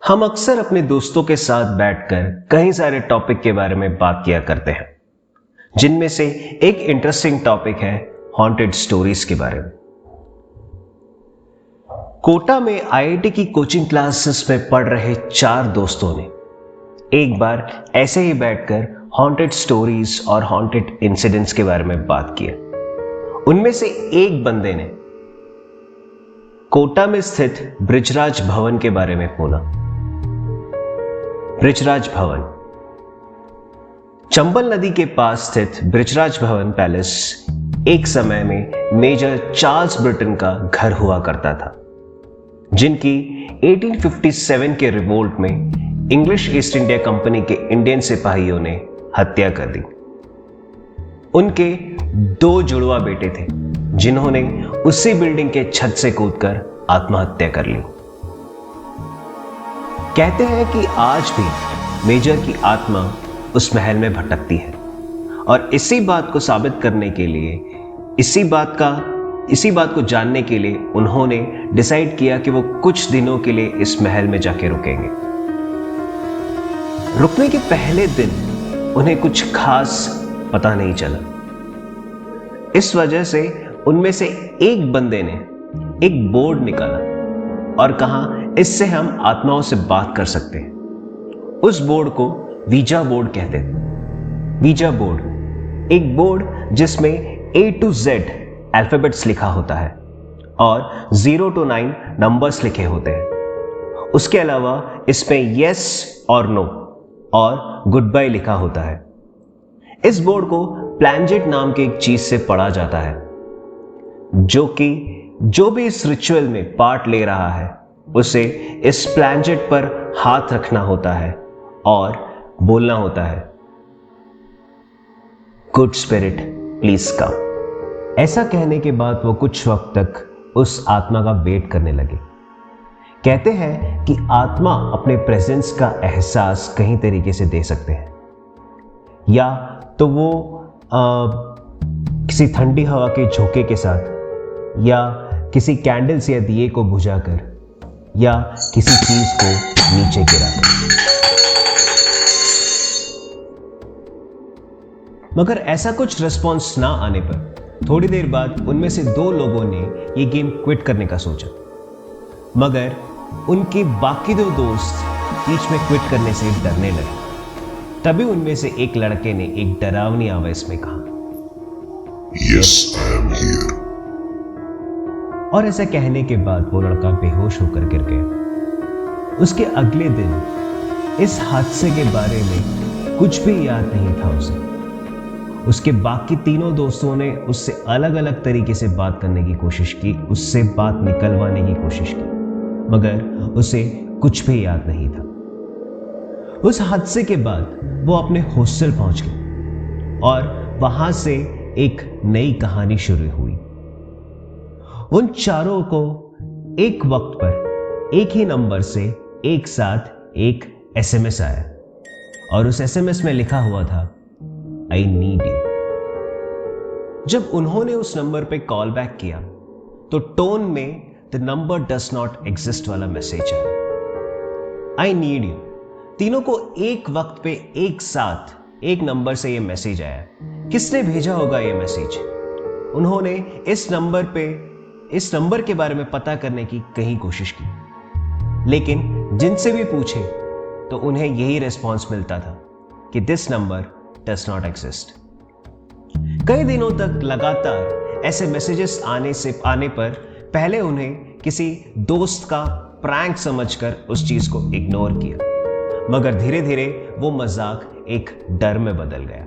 हम अक्सर अपने दोस्तों के साथ बैठकर कई सारे टॉपिक के बारे में बात किया करते हैं, जिनमें से एक इंटरेस्टिंग टॉपिक है हॉन्टेड स्टोरीज के बारे में। कोटा में आईआईटी की कोचिंग क्लासेस में पढ़ रहे 4 दोस्तों ने एक बार ऐसे ही बैठकर हॉन्टेड स्टोरीज और हॉन्टेड इंसिडेंट्स के बारे में बात किया। उनमें से एक बंदे ने कोटा में स्थित बृजराज भवन के बारे में बोला। बृजराज भवन चंबल नदी के पास स्थित बृजराज भवन पैलेस एक समय में मेजर चार्ल्स ब्रिटन का घर हुआ करता था, जिनकी 1857 के रिवोल्ट में इंग्लिश ईस्ट इंडिया कंपनी के इंडियन सिपाहियों ने हत्या कर दी। उनके 2 जुड़वा बेटे थे, जिन्होंने उसी बिल्डिंग के छत से कूदकर आत्महत्या कर ली। कहते हैं कि आज भी मेजर की आत्मा उस महल में भटकती है, और इसी बात को साबित करने के लिए, इसी बात को जानने के लिए उन्होंने डिसाइड किया कि वो कुछ दिनों के लिए इस महल में जाके रुकेंगे। रुकने के पहले दिन उन्हें कुछ खास पता नहीं चला। इस वजह से उनमें से एक बंदे ने एक बोर्ड निकाला और कहा, इससे हम आत्माओं से बात कर सकते हैं। उस बोर्ड को वीजा बोर्ड कहते थे। वीजा बोर्ड एक बोर्ड जिसमें A to Z अल्फाबेट्स लिखा होता है और 0 to 9 नंबर्स लिखे होते हैं। उसके अलावा इसमें यस और नो और गुड बाय लिखा होता है। इस बोर्ड को प्लैंजेट नाम की एक चीज से पढ़ा जाता है, जो भी इस रिचुअल में पार्ट ले रहा है उसे इस प्लैंजेट पर हाथ रखना होता है और बोलना होता है, गुड स्पिरिट प्लीज कम। ऐसा कहने के बाद वो कुछ वक्त तक उस आत्मा का वेट करने लगे। कहते हैं कि आत्मा अपने प्रेजेंस का एहसास कई तरीके से दे सकते हैं, या तो वो किसी ठंडी हवा के झोंके के साथ, या किसी कैंडल्स या दिए को बुझाकर, या किसी चीज को नीचे गिराकर। मगर ऐसा कुछ रिस्पॉन्स ना आने पर थोड़ी देर बाद उनमें से 2 लोगों ने यह गेम क्विट करने का सोचा, मगर उनके बाकी 2 दोस्त बीच में क्विट करने से डरने लगे। तभी उनमें से एक लड़के ने एक डरावनी आवाज में कहा, Yes, I am here. और ऐसा कहने के बाद वो लड़का बेहोश होकर गिर गया। उसके अगले दिन इस हादसे के बारे में कुछ भी याद नहीं था उसे। उसके बाकी 3 दोस्तों ने उससे अलग अलग तरीके से बात करने की कोशिश की, उससे बात निकलवाने की कोशिश की, मगर उसे कुछ भी याद नहीं था। उस हादसे के बाद वो अपने हॉस्टल पहुंच गए और वहां से एक नई कहानी शुरू हुई। उन चारों को एक वक्त पर एक ही नंबर से एक साथ एक एसएमएस आया, और उस एसएमएस में लिखा हुआ था, आई नीड यू। जब उन्होंने उस नंबर पे कॉल बैक किया तो टोन में the number does not exist वाला मैसेज आया, आई नीड यू। तीनों को एक वक्त पे एक साथ एक नंबर से यह मैसेज आया। किसने भेजा होगा यह मैसेज? उन्होंने इस नंबर के बारे में पता करने की कहीं कोशिश की, लेकिन जिनसे भी पूछे तो उन्हें यही रिस्पॉन्स मिलता था कि this number does not exist. कई दिनों तक लगातार ऐसे मैसेजेस आने पर पहले उन्हें किसी दोस्त का प्रैंक समझकर उस चीज को इग्नोर किया, मगर धीरे धीरे वो मजाक एक डर में बदल गया।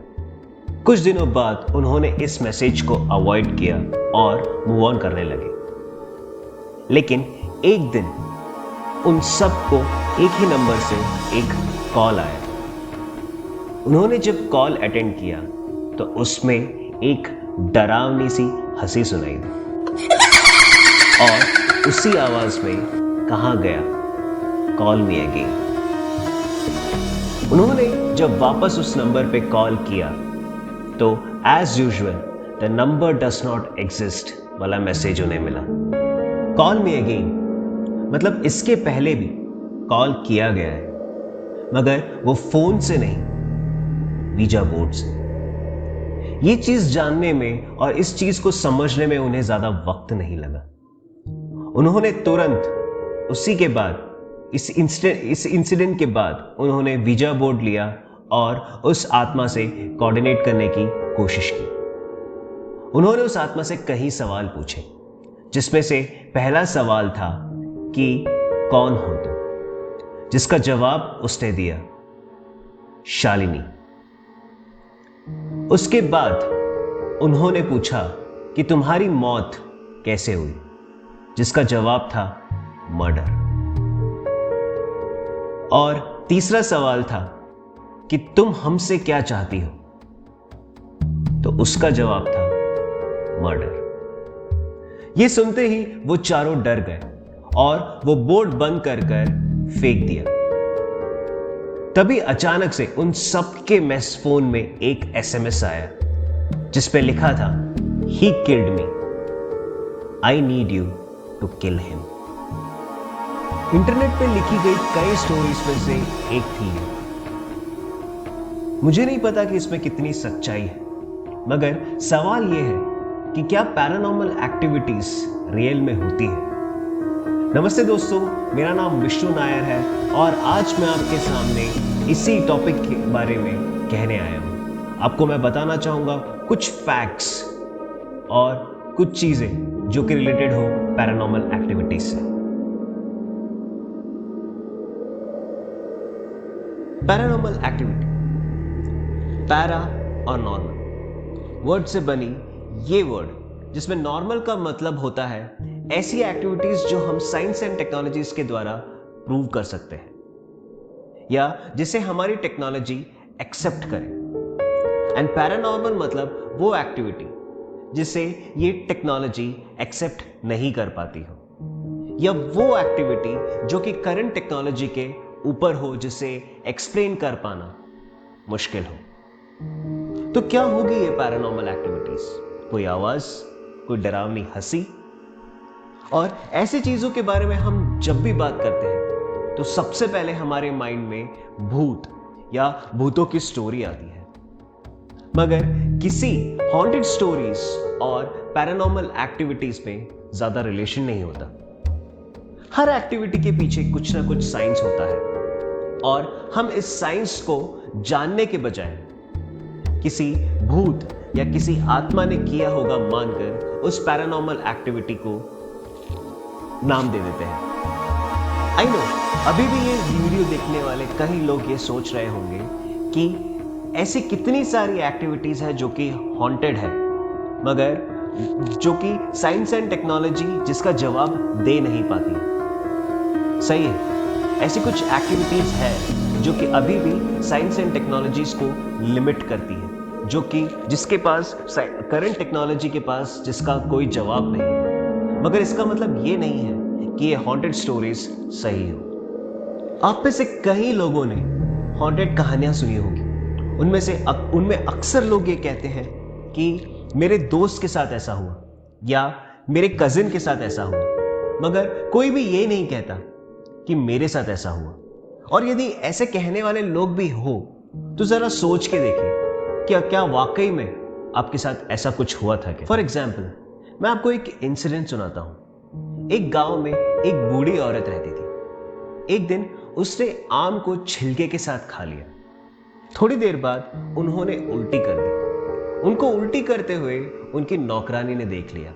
कुछ दिनों बाद उन्होंने इस मैसेज को अवॉइड किया और मूव ऑन करने लगे। लेकिन एक दिन उन सबको एक ही नंबर से एक कॉल आया। उन्होंने जब कॉल अटेंड किया तो उसमें एक डरावनी सी हंसी सुनाई दी, और उसी आवाज में कहा गया, कॉल मी अगेन। उन्होंने जब वापस उस नंबर पे कॉल किया तो as usual the number does not exist वाला मैसेज उन्हें मिला। कॉल मी अगेन मतलब इसके पहले भी कॉल किया गया है, मगर वो फोन से नहीं, वीजा बोर्ड से। ये चीज जानने में और इस चीज को समझने में उन्हें ज्यादा वक्त नहीं लगा। उन्होंने तुरंत उसी के बाद इस इंसिडेंट के बाद उन्होंने वीजा बोर्ड लिया और उस आत्मा से कोऑर्डिनेट करने की कोशिश की। उन्होंने उस आत्मा से कई सवाल पूछे, जिसमें से पहला सवाल था कि कौन हो तुम, जिसका जवाब उसने दिया, शालिनी। उसके बाद उन्होंने पूछा कि तुम्हारी मौत कैसे हुई, जिसका जवाब था मर्डर। और तीसरा सवाल था कि तुम हमसे क्या चाहती हो, तो उसका जवाब था मर्डर। यह सुनते ही वो चारों डर गए और वो बोर्ड बंद कर फेंक दिया। तभी अचानक से उन सबके मेस फोन में एक एसएमएस आया, जिस पे लिखा था, he killed me, I need you to kill him. Internet पे लिखी गई कई स्टोरीज में से एक थी। मुझे नहीं पता कि इसमें कितनी सच्चाई है, मगर सवाल यह है कि क्या पैरानॉर्मल एक्टिविटीज रियल में होती है। नमस्ते दोस्तों, मेरा नाम विष्णु नायर है और आज मैं आपके सामने इसी टॉपिक के बारे में कहने आया हूं। आपको मैं बताना चाहूंगा कुछ फैक्ट्स और कुछ चीजें जो कि रिलेटेड हो पैरानॉर्मल एक्टिविटीज से। पैरानॉर्मल एक्टिविटी, पैरा और नॉर्मल वर्ड से बनी ये वर्ड, जिसमें नॉर्मल का मतलब होता है ऐसी एक्टिविटीज जो हम साइंस एंड टेक्नोलॉजीज के द्वारा प्रूव कर सकते हैं या जिसे हमारी टेक्नोलॉजी एक्सेप्ट करे। एंड पैरानॉर्मल मतलब वो एक्टिविटी जिसे ये टेक्नोलॉजी एक्सेप्ट नहीं कर पाती हो, या वो एक्टिविटी जो कि करंट टेक्नोलॉजी के ऊपर हो, जिसे एक्सप्लेन कर पाना मुश्किल हो। तो क्या होगी ये पैरानॉर्मल एक्टिविटीज? कोई आवाज, कोई डरावनी हंसी। और ऐसी चीजों के बारे में हम जब भी बात करते हैं तो सबसे पहले हमारे माइंड में भूत या भूतों की स्टोरी आती है, मगर किसी हॉन्टेड स्टोरीज और पैरानॉर्मल एक्टिविटीज में ज्यादा रिलेशन नहीं होता। हर एक्टिविटी के पीछे कुछ ना कुछ साइंस होता है और हम इस साइंस को जानने के बजाय किसी भूत या किसी आत्मा ने किया होगा मानकर उस पैरानॉर्मल एक्टिविटी को नाम दे देते हैं। आई नो, अभी भी ये वीडियो देखने वाले कई लोग ये सोच रहे होंगे कि ऐसी कितनी सारी एक्टिविटीज है जो कि हॉन्टेड है, मगर जो कि साइंस एंड टेक्नोलॉजी जिसका जवाब दे नहीं पाती। सही है, ऐसी कुछ एक्टिविटीज है जो कि अभी भी साइंस एंड टेक्नोलॉजीज को लिमिट करती है, जो कि जिसके पास करंट टेक्नोलॉजी के पास जिसका कोई जवाब नहीं है। मगर इसका मतलब ये नहीं है कि ये हॉन्टेड स्टोरीज सही हो। आप में से कई लोगों ने हॉन्टेड कहानियां सुनी होगी। उनमें अक्सर लोग ये कहते हैं कि मेरे दोस्त के साथ ऐसा हुआ या मेरे कजिन के साथ ऐसा हुआ, मगर कोई भी ये नहीं कहता कि मेरे साथ ऐसा हुआ। और यदि ऐसे कहने वाले लोग भी हो तो जरा सोच के देखिए क्या वाकई में आपके साथ ऐसा कुछ हुआ था क्या? फॉर एग्जाम्पल, मैं आपको एक इंसिडेंट सुनाता हूं। एक गांव में एक बूढ़ी औरत रहती थी। एक दिन उसने आम को छिलके के साथ खा लिया। थोड़ी देर बाद उन्होंने उल्टी कर दी। उनको उल्टी करते हुए उनकी नौकरानी ने देख लिया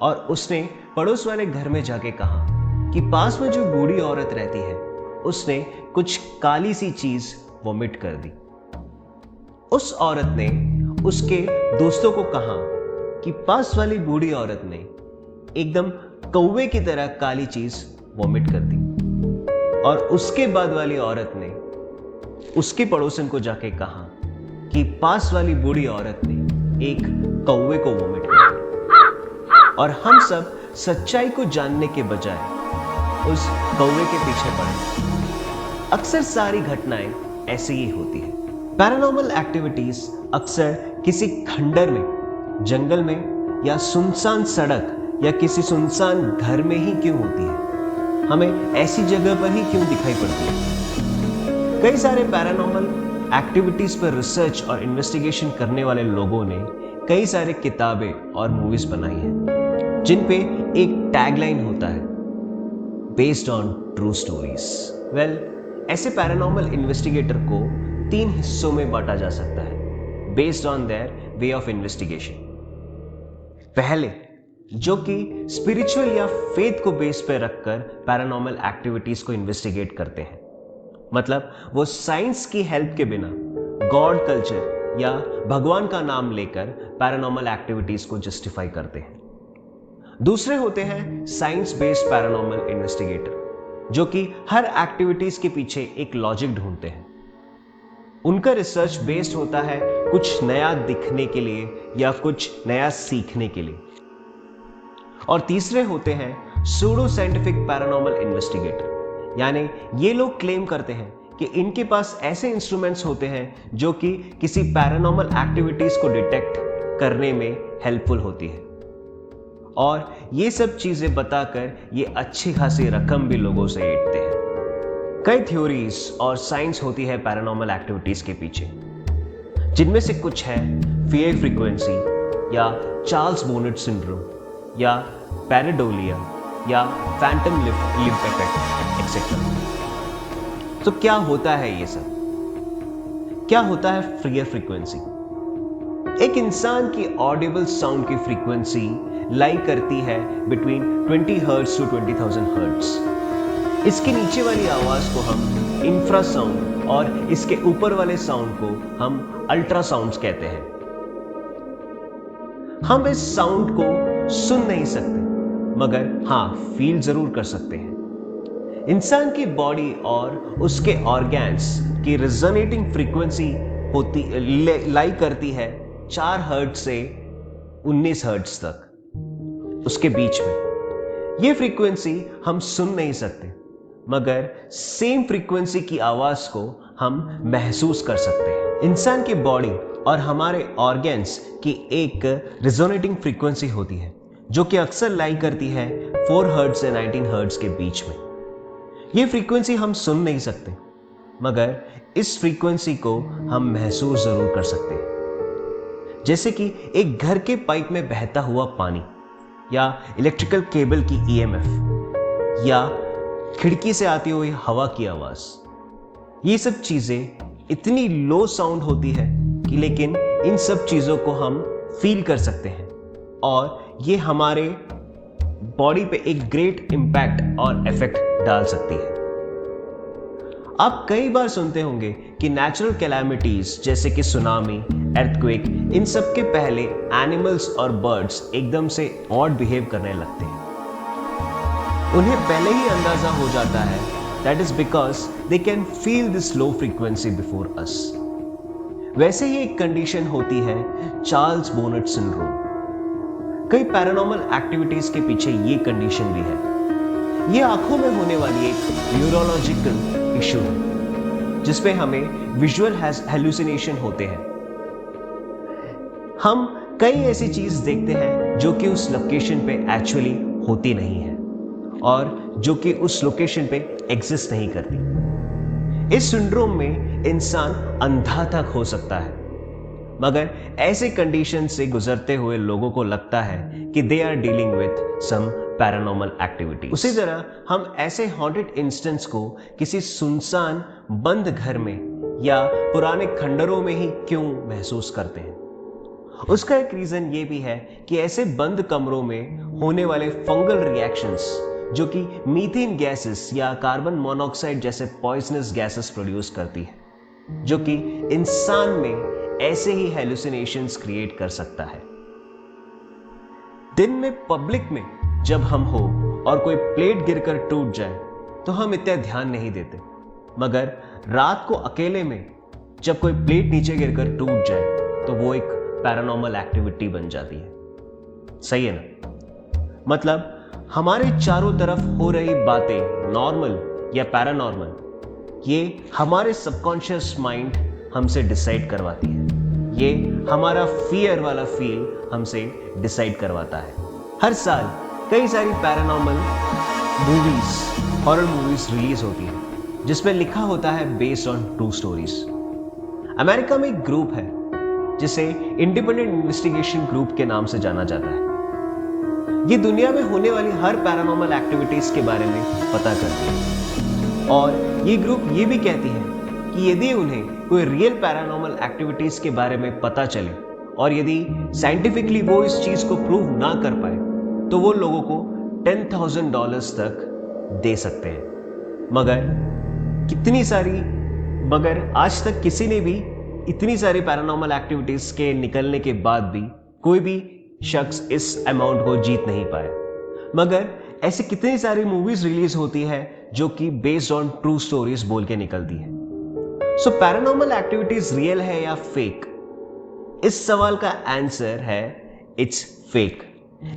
और उसने पड़ोस वाले घर में जाके कहा कि पास में जो बूढ़ी औरत रहती है उसने कुछ काली सी चीज वॉमिट कर दी। उस औरत ने उसके दोस्तों को कहा कि पास वाली बूढ़ी औरत ने एकदम कौवे की तरह काली चीज वॉमिट कर दी। और उसके बाद वाली औरत ने उसके पड़ोसन को जाके कहा कि पास वाली बूढ़ी औरत ने एक कौवे को वॉमिट कर दिया। और हम सब सच्चाई को जानने के बजाय उस कौवे के पीछे पड़े। अक्सर सारी घटनाएं ऐसी ही होती है। पैरानॉर्मल एक्टिविटीज अक्सर किसी खंडर में, जंगल में या सुनसान सड़क या किसी सुनसान घर में ही क्यों होती है? हमें ऐसी जगह पर ही क्यों दिखाई पड़ती है? कई सारे पैरानॉर्मल एक्टिविटीज पर रिसर्च और इन्वेस्टिगेशन करने वाले लोगों ने कई सारे किताबें और मूवीज बनाई हैं जिन पे एक टैगलाइन होता है, based on true stories. Well, ऐसे पैरानॉर्मल इन्वेस्टिगेटर को 3 हिस्सों में बांटा जा सकता है based on their way of investigation. पहले, जो कि स्पिरिचुअल या फेथ को बेस पे रखकर पैरानॉर्मल एक्टिविटीज को इन्वेस्टिगेट करते हैं, मतलब वो साइंस की हेल्प के बिना गॉड, कल्चर या भगवान का नाम लेकर पैरानॉर्मल एक्टिविटीज को जस्टिफाई करते हैं। दूसरे होते हैं साइंस बेस्ड पैरानॉर्मल इन्वेस्टिगेटर, जो कि हर एक्टिविटीज के पीछे एक लॉजिक ढूंढते हैं। उनका रिसर्च बेस्ड होता है कुछ नया दिखने के लिए या कुछ नया सीखने के लिए। और तीसरे होते हैं सूडो साइंटिफिक पैरानॉर्मल इन्वेस्टिगेटर, यानी ये लोग क्लेम करते हैं कि इनके पास ऐसे इंस्ट्रूमेंट्स होते हैं जो कि किसी पैरानॉर्मल एक्टिविटीज को डिटेक्ट करने में हेल्पफुल होती है, और ये सब चीजें बताकर ये अच्छी खासी रकम भी लोगों से ऐंठते हैं। कई थ्योरीज और साइंस होती है पैरानॉर्मल एक्टिविटीज के पीछे, जिनमें से कुछ है फियर फ्रीक्वेंसी या चार्ल्स बोनेट सिंड्रोम या पैरेडोलिया या फैंटम लिम्प इफेक्ट एक्सेट्रा। तो क्या होता है ये सब? क्या होता है फियर फ्रीक्वेंसी? एक इंसान की ऑडिबल साउंड की फ्रीक्वेंसी लाई करती है बिटवीन 20 हर्ट्ज टू 20,000 हर्ट्ज। इसके नीचे वाली आवाज को हम इंफ्रासाउंड और इसके ऊपर वाले साउंड को हम अल्ट्रासाउंड्स कहते हैं। हम इस साउंड को सुन नहीं सकते, मगर हां, फील जरूर कर सकते हैं। इंसान की बॉडी और उसके ऑर्गन्स की रिजोनेटिंग फ्रीक्वेंसी होती लाई करती है 4 हर्ट्ज से 19 हर्ट्ज तक, उसके बीच में। यह फ्रीक्वेंसी हम सुन नहीं सकते, मगर सेम फ्रीक्वेंसी की आवाज को हम महसूस कर सकते हैं। इंसान की बॉडी और हमारे ऑर्गन्स की एक रिजोनेटिंग फ्रीक्वेंसी होती है जो कि अक्सर लाई करती है 4 हर्ट्ज से 19 हर्ट्ज के बीच में। यह फ्रीक्वेंसी हम सुन नहीं सकते, मगर इस फ्रीक्वेंसी को हम महसूस जरूर कर सकते हैं। जैसे कि एक घर के पाइप में बहता हुआ पानी, या इलेक्ट्रिकल केबल की ईएमएफ, या खिड़की से आती हुई हवा की आवाज। ये सब चीजें इतनी लो साउंड होती है कि लेकिन इन सब चीजों को हम फील कर सकते हैं, और ये हमारे बॉडी पे एक ग्रेट इंपैक्ट और इफेक्ट डाल सकती है। आप कई बार सुनते होंगे कि नेचुरल कैलामिटीज जैसे कि सुनामी, अर्थक्वेक, इन सब के पहले एनिमल्स और बर्ड्स एकदम से ऑड बिहेव करने लगते हैं। उन्हें पहले ही अंदाजा हो जाता है, that is because they can feel this low frequency before us. वैसे ही एक कंडीशन होती है चार्ल्स बोनेट सिंड्रोम। कई पैरानॉर्मल एक्टिविटीज के पीछे ये कंडीशन भी है। ये आंखों में होने वाली एक न्यूरोलॉजिकल इशू है जिसपे हमें विजुअल हेलुसिनेशन होते हैं। हम कई ऐसी चीज देखते हैं जो कि उस लोकेशन पे एक्चुअली होती नहीं है और जो कि उस लोकेशन पे एग्जिस्ट नहीं करती। इस सिंड्रोम में इंसान अंधा तक हो सकता है, मगर ऐसे कंडीशन से गुजरते हुए लोगों को लगता है कि they are dealing with some paranormal activity. उसी तरह हम ऐसे हॉन्टेड इंस्टेंस को किसी सुनसान बंद घर में या पुराने खंडरों में ही क्यों महसूस करते हैं? उसका एक रीजन ये भी है कि ऐसे बंद कमरों में होने वाले फंगल रिएक्शंस, जो कि मीथेन गैसेस या कार्बन मोनोऑक्साइड जैसे पॉइजनस गैसेस प्रोड्यूस करती है, जो कि इंसान में ऐसे ही हेलुसिनेशंस क्रिएट कर सकता है। दिन में पब्लिक में जब हम हो और कोई प्लेट गिरकर टूट जाए तो हम इतना ध्यान नहीं देते, मगर रात को अकेले में जब कोई प्लेट नीचे गिरकर टूट जाए तो वो एक पैरानॉर्मल एक्टिविटी बन जाती है। सही है ना? मतलब हमारे चारों तरफ हो रही बातें नॉर्मल या पैरानॉर्मल, ये हमारे सबकॉन्शियस माइंड हमसे डिसाइड करवाती है। ये हमारा फियर वाला फील हमसे डिसाइड करवाता है। हर साल कई सारी paranormal movies horror movies release होती है जिसमें लिखा होता है based on true stories. America में एक ग्रुप है जिसे इंडिपेंडेंट इन्वेस्टिगेशन ग्रुप के नाम से जाना जाता है। ये दुनिया में होने वाली हर पैरानॉर्मल एक्टिविटीज के बारे में पता करती है और ये ग्रुप ये भी कहती है कि यदि उन्हें कोई रियल पैरानॉर्मल एक्टिविटीज के बारे में पता चले और यदि साइंटिफिकली वो इस चीज को प्रूव ना कर पाए तो वो लोगों को $10,000 तक दे सकते हैं। मगर आज तक किसी ने भी इतनी सारी पैरानॉर्मल एक्टिविटीज के निकलने के बाद भी कोई भी शख्स इस अमाउंट को जीत नहीं पाया। मगर ऐसी कितनी सारी मूवीज रिलीज होती है जो कि बेस्ड ऑन ट्रू स्टोरीज बोल के निकलती है। सो पैरानॉर्मल एक्टिविटीज रियल है या फेक? इस सवाल का आंसर है इट्स फेक।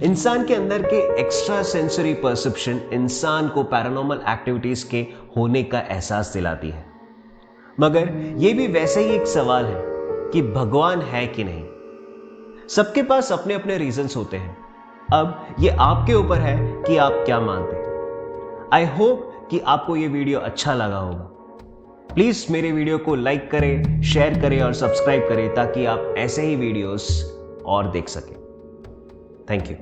इंसान के अंदर के एक्स्ट्रा सेंसरी परसेप्शन इंसान को पैरानॉर्मल एक्टिविटीज के होने का एहसास दिलाती है। मगर यह भी वैसे ही एक सवाल है कि भगवान है कि नहीं। सबके पास अपने अपने रीजंस होते हैं। अब यह आपके ऊपर है कि आप क्या मानते हैं। आई होप कि आपको यह वीडियो अच्छा लगा होगा। प्लीज मेरे वीडियो को लाइक करें, शेयर करें और सब्सक्राइब करें ताकि आप ऐसे ही वीडियोस और देख सकें। Thank you.